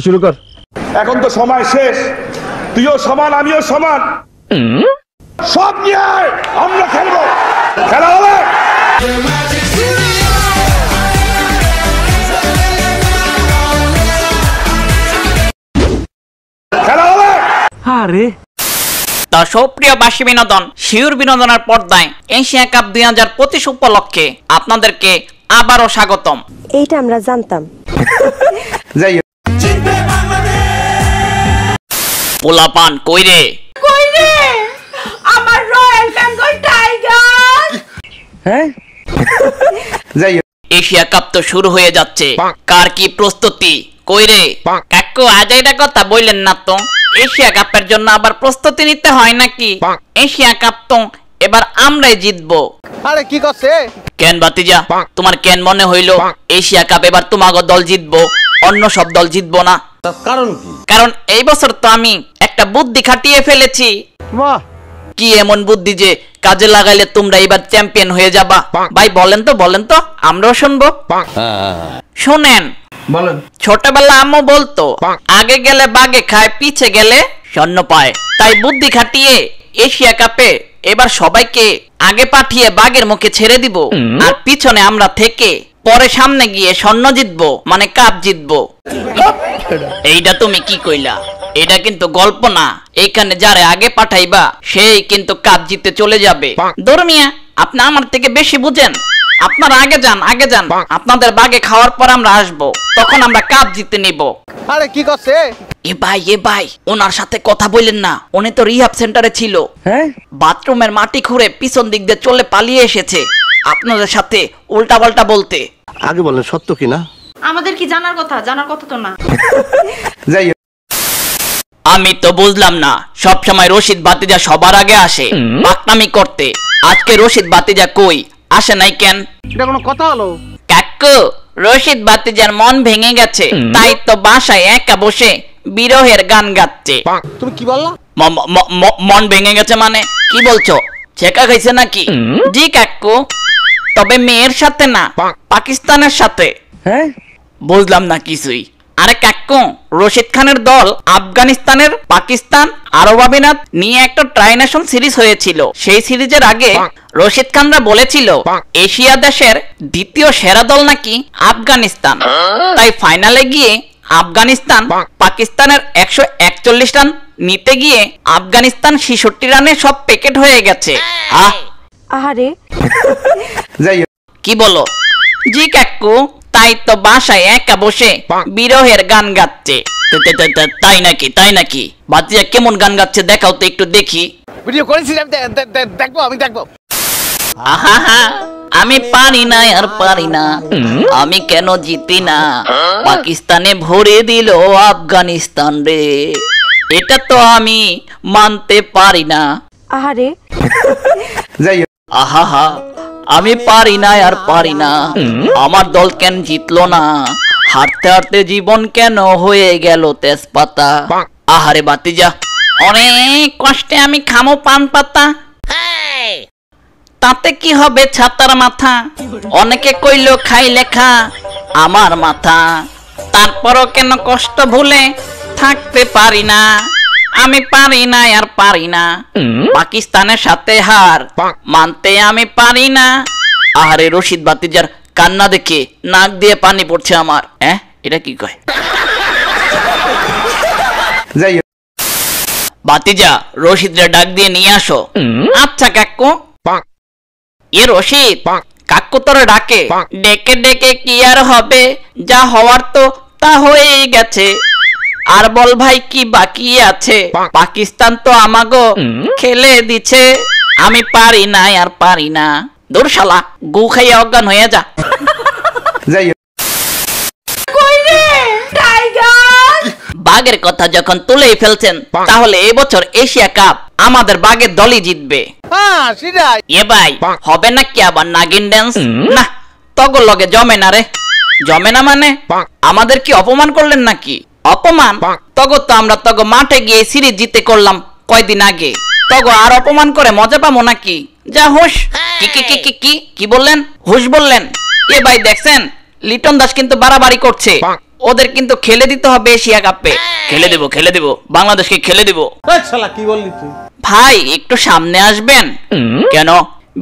শুরু কর। এখন তো সময় শেষ, তুইও সমান আমিও সমান, সব নিয়ে আমরা খেলবো, খেলা হবে। খেলা হবে। আরে তা সুপ্রিয় বাসী বিনোদন, শিউর বিনোদনের পর্দায় এশিয়া কাপ 2025 উপলক্ষে আপনাদেরকে আবারও স্বাগতম। এইটা আমরা জানতাম। যাই পোলাপান কইরে আমার রয়্যাল বেঙ্গল টাইগার। হ্যাঁ যাই এশিয়া কাপ তো শুরু হয়ে যাচ্ছে, কার কি প্রস্তুতি? কইরে কাকু আজ এটা কথা বললেন না তো, এশিয়া কাপের জন্য আবার প্রস্তুতি নিতে হয় নাকি? এশিয়া কাপ তো এবার আমরাই জিতবো। আরে কি করছে? কেন বাতিজা, তোমার কেন মনে হইলো এশিয়া কাপ এবার তোমাগো দল জিতবো, অন্য সব দল জিতবো না? কারণ কি? কারণ এই বছর তো আমি একটা বুদ্ধি খাটিয়ে ফেলেছি। বাহ, কি এমন বুদ্ধি যে কাজে লাগাইলে তোমরা এবার চ্যাম্পিয়ন হয়ে যাবা? ভাই বলেন তো আমরাও শুনবো। শোনেন, বলেন। ছোটবেলা আম্মু বলতো আগে গেলে বাগে খায়, পিছে গেলে স্বর্ণ পায়। তাই বুদ্ধি খাটিয়ে এশিয়া কাপে এবার সবাইকে আগে পাঠিয়ে বাগের মুখে ছেড়ে দিব, আর পিছনে আমরা থেকে পরে সামনে গিয়ে স্বর্ণ জিতবো, মানে কাপ জিতবো। এইটা তুমি কি কইলা? এটা কিন্তু গল্প না, এইখানে যারে আগে পাঠাইবা সেই কিন্তু কাপ জিতে চলে যাবে। দরমিয়া আপনি আমার থেকে বেশি বুঝেন, আপনারা আগে যান আপনাদের বাগে খাওয়ার পর আমরা আসবো, তখন আমরা কাপ জিতে নিব। আরে কি করছে? এ ভাই ওনার সাথে কথা বললেন না, উনি তো রিহাব সেন্টারে ছিল। হ্যাঁ বাথরুমের মাটি খুঁড়ে পিছন দিক দিয়ে চলে পালিয়ে এসেছে আপনাদের সাথে উল্টা পাল্টা বলতে। আগে বলেন সত্য কি না? আমাদের কি জানার কথা তো না। যাই আমি তো বুঝলাম না, সব সময় রশিদ বাতিজা সবার আগে আসে পাকনামি করতে, আজকে রশিদ বাতিজা কই, আসে নাই কেন? এটা কোনো কথা হলো? কাকু, রশিদ বাতিজার মন ভেঙে গেছে, তাই তো বাসায় একা বসে বিরহের গান গাচ্ছে। তুমি কি বললা? মন ভেঙে গেছে মানে কি বলছো? ছেকা খাইছে নাকি? জি কাকু, তবে মেয়ের সাথে না, পাকিস্তানের সাথে। হ্যাঁ বুঝলাম না কিছুই। আরে কাকু, রশিদ খানের দল আফগানিস্তানের পাকিস্তান আরব আমিরাত নিয়ে একটা ট্রাইনেশন সিরিজ হয়েছিল। সেই সিরিজের আগে রশিদ খানরা বলেছিল এশিয়া দেশের দ্বিতীয় সেরা দল নাকি আফগানিস্তান। তাই ফাইনালে গিয়ে আফগানিস্তান পাকিস্তানের 141 রান নিতে গিয়ে আফগানিস্তান 66 রানে সব প্যাকেট হয়ে গেছে। আহারে যাই কি বলো? জি কাকু, তাই তো বাসায় একা বসে বিরহের গান গাচ্ছে। তাই নাকি? বাতিজা কেমন গান গাচ্ছে দেখাও তো একটু দেখি। ভিডিও করেছি, আমি দেখবো। আহা, আমি পারি না আর পারি না, আমি কেন জিতি না, পাকিস্তানে ভরে দিল আফগানিস্তান রে, এটা তো আমি মানতে পারি না। আহারে যাই আহা, আমি পারি না আর পারি না, আমার দল কেন জিতলো না, হাঁটতে হাঁটতে জীবন কেন হয়ে গেল তেজপাতা। আহারে বাতিজা, অনেক কষ্টে আমি খামো পান পাতা, তাতে কি হবে ছাতার মাথা, অনেকে কইলো খাই লেখা আমার মাথা, তারপরও কেন কষ্ট ভুলে থাকতে পারি না, আমি পারি না আর পারি না, পাকিস্তানের সাথে হার মানতে আমি পারি না। আহারে রশিদ বাতিজার কান্না দেখে নাক দিয়ে পানি পড়ছে আমার। এটা কি কয়? যাই বাতিজা, রশিদরে ডাক দিয়ে নিয়ে আসো। আচ্ছা কাকু। এ রশিদ, কাকু তোরে ডাকে, ডেকে ডেকে কি আর হবে, যা হওয়ার তো তা হয়েই গেছে, আর বল ভাই কি বাকি আছে, পাকিস্তান তো আমাগো খেলে দিছে, আমি পারি না আর পারি না। দূর শালা, গু খাইয়ে অজ্ঞান হয়ে যা। যাই বাগের কথা যখন তুলেই ফেলছেন, তাহলে এবছর এশিয়া কাপ আমাদের বাগের দলই জিতবে। হ্যাঁ সেটাই। এ ভাই, হবে না কি আবার নাগিন ড্যান্স? না, তগর লগে জমে না রে। জমে না মানে আমাদের কি অপমান করলেন নাকি? অপমান তগো তো আমরা তগো মাঠে গিয়ে সিরিজ জিতে করলাম কয়দিন আগে, তগো আর অপমান করে মজা পাবো নাকি? যা হুশ। কি বললেন? হুশ বললেন? এ ভাই দেখছেন, লিটন দাস কিন্তু বাড়াবাড়ি করছে, ওদের কিন্তু খেলে দিতে হবে এশিয়া কাপে। খেলে দেব বাংলাদেশকে খেলে দেব। এই শালা কি বললি তুই? ভাই একটু সামনে আসবেন। কেন?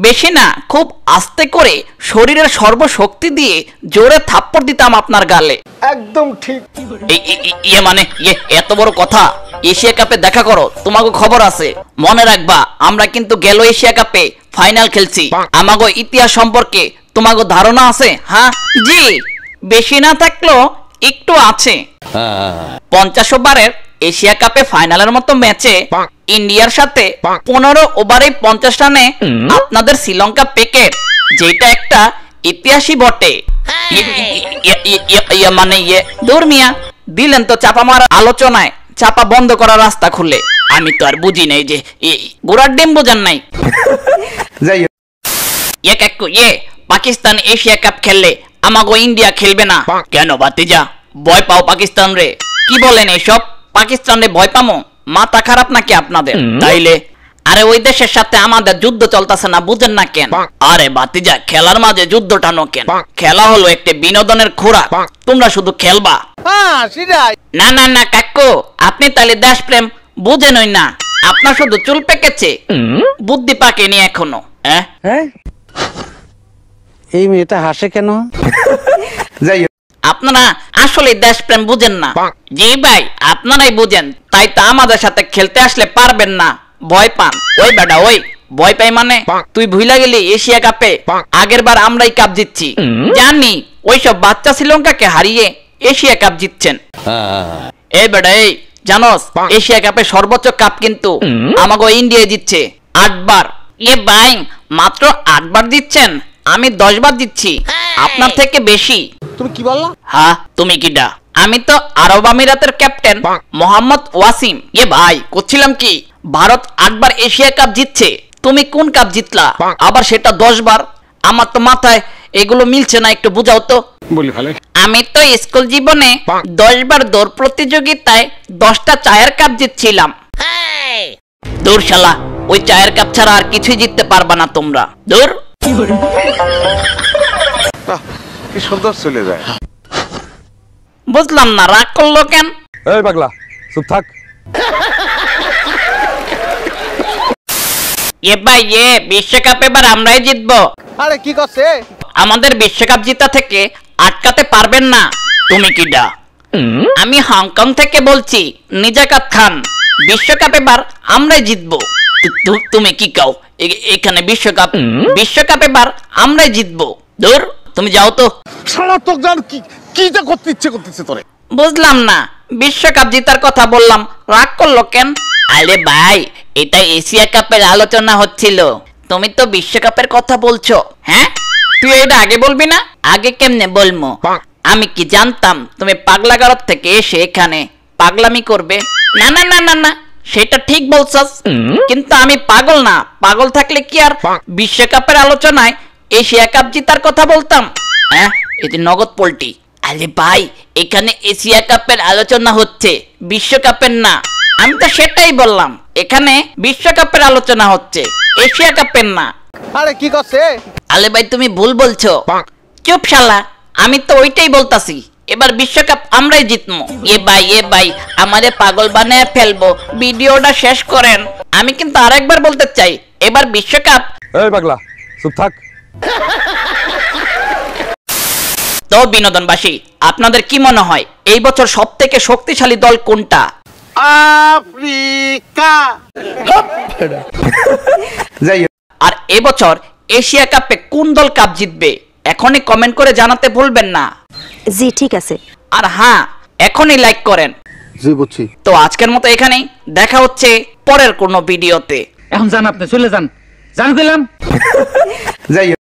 বেশি না, খুব আস্তে করে শরীরের সর্বশক্তি দিয়ে জোরে থাপ্পড় দিতাম আপনার গালে। একদম ঠিক। এত বড় কথা। এশিয়া কাপে দেখা করো, তোমাকে খবর আছে। মনে রাখবা, আমরা কিন্তু গেল এশিয়া কাপে ফাইনাল খেলছি। আমাগো ইতিহাস সম্পর্কে তোমাকে ধারণা আছে? হ্যাঁ জি, বেশি না থাকলেও একটু আছে। 50 ওভারের এশিয়া কাপে ফাইনালের মতো ম্যাচে ইন্ডিয়ার সাথে 15 ওভারে 50 রানে আপনাদের শ্রীলঙ্কা পেকেট, যেটা একটা ইতিহাসই বটে। দূর মিয়া, দিলেন তো চাপা মারার আলোচনায় চাপা বন্ধ করার রাস্তা খুলে। আমি তো আর বুঝি নাই যে গোড়ার ডিম বোঝান নাই। যাই হোক, পাকিস্তান এশিয়া কাপ খেললে আমাগো ইন্ডিয়া খেলবে না কেন? বাতিজা, ভয় পাও পাকিস্তান রে? কি বলেন এসব? পাকিস্তান রে ভয় পামো? মাথা খারাপ নাকি আপনাদের? তাইলে আরে ওই দেশের সাথে আমাদের যুদ্ধ চলতেছে না, বুঝেন না কেন? আরে বাতিজা, খেলার মাঝে যুদ্ধ টানো কেন? খেলা হলো একটি বিনোদনের খোরাক, তোমরা শুধু খেলবা। হ্যাঁ সেটাই। না না না কাকু, আপনি তাহলে দেশপ্রেম বুঝেনই না। আপনার শুধু চুল পেকেছে, বুদ্ধি পাকেনি এখনো। হ্যাঁ, এই মেয়েটা হাসে কেন? যাই হোক, আপনারা আসলে দেশপ্রেম বুঝেন না। জি ভাই, আপনারাই বুঝেন, তাই তো আমাদের সাথে খেলতে আসলে পারবেন না, ভয় পান। ওই বেটা ওই, ভয় পাই মানে? তুই ভুলা গেলি এশিয়া কাপে আগের বার আমরাই কাপ জিতছি। জানি ওইসব বাচ্চা শ্রীলঙ্কাকে হারিয়ে এশিয়া কাপ জিতছেন। এই বেটা এই, জানোস এশিয়া কাপে সর্বোচ্চ কাপ কিন্তু আমাগো ইন্ডিয়া জিতছে 8 বার। এ ভাই, মাত্র 8 বার দিচ্ছেন, আমি 10 বার দিচ্ছি, আপনার থেকে বেশি। তুমি কি বললা? হ্যাঁ, তুমি কিডা? আমি তো আরব আমিরাতের ক্যাপ্টেন মোহাম্মদ ওয়াসিম। এ ভাই, করছিলাম কি, ভারত 8 বার এশিয়া কাপ জিতছে, তুমি কোন কাপ জিতলা? আবার সেটা 10 বার। আমার তো মাথায় এগুলো মিলছে না, একটু বুঝাও তো। বলি ভালো। আমি তো স্কুল জীবনে 10 বার দৌড় প্রতিযোগিতায় 10টা চায়ের কাপ জিতছিলাম। দূর শালা, ওই চায়ের কাপ ছাড়া আর কিছুই জিততে পারবা না তোমরা। দূর। কি সুন্দর চলে যায়। বুঝলাম না, রাগ করলো কেন? এই পাগলা, চুপ থাক। ভাই বিশ্বকাপ এবার আমরাই জিতবো। আরে কি করছে? আমাদের বিশ্বকাপ জিতা থেকে আটকাতে পারবেন না। তুমি কিডা? আমি হংকং থেকে বলছি, নিজাকাত খান। বিশ্বকাপ এবার আমরাই জিতবো। তুমি কি কাও? এখানে বিশ্বকাপ এবার আমরাই জিতবো। দূর, তুমি যাও তো। শালা তো জান কি যে করতে ইচ্ছে করতেছে তোরে। বুঝলাম না, বিশ্বকাপ জিতার কথা বললাম, রাগ করলো কেন? আরে ভাই, এটা এশিয়া কাপের আলোচনা হচ্ছিল, তুমি তো বিশ্বকাপের কথা বলছো। হ্যাঁ, তুই এটা আগে বলবি না? আগে কেমনে বলবো? আমি কি জানতাম তুমি পাগলাগারদ থেকে এসে এখানে পাগলামি করবে? না না না না না, সেটা ঠিক বলছস, কিন্তু আমি পাগল না। পাগল থাকলে কি আর বিশ্বকাপের আলোচনায় এশিয়া কাপ জিতার কথা বলতাম? হ্যাঁ, এটি নগদ পোল্টি। আরে ভাই, এখানে এশিয়া কাপের আলোচনা হচ্ছে, বিশ্বকাপের না। আমি তো সেটাই বললাম, এখানে বিশ্বকাপের আলোচনা হচ্ছে, এশিয়া কাপের না। আরে কি করছে? আলে ভাই, তুমি ভুল বলছো। চুপ শালা, আমি তো ওইটাই বলতাছি, এবার বিশ্বকাপ আমরাই জিতবো। এ ভাই, আমাদের পাগল বানায় ফেলবো, ভিডিওটা শেষ করেন। আমি কিন্তু আরেকবার বলতে চাই, এবার বিশ্বকাপ। এই পাগলা, চুপ থাক। তো বিনোদনবাসী, আপনাদের কি মনে হয় এই বছর সবথেকে শক্তিশালী দল কোনটা? আফ্রিকা। যাই হোক, আর এবছর এশিয়া কাপে কোন দল কাপ জিতবে? এখনই কমেন্ট করে জানাতে ভুলবেন না। জি ঠিক আছে। আর হ্যাঁ, এখনই লাইক করেন। জি বুঝছি। তো আজকের মতো এখানেই, দেখা হচ্ছে পরের কোনো ভিডিওতে। এখন যান, আপনি চলে যান, জান দিলাম। যাই হোক।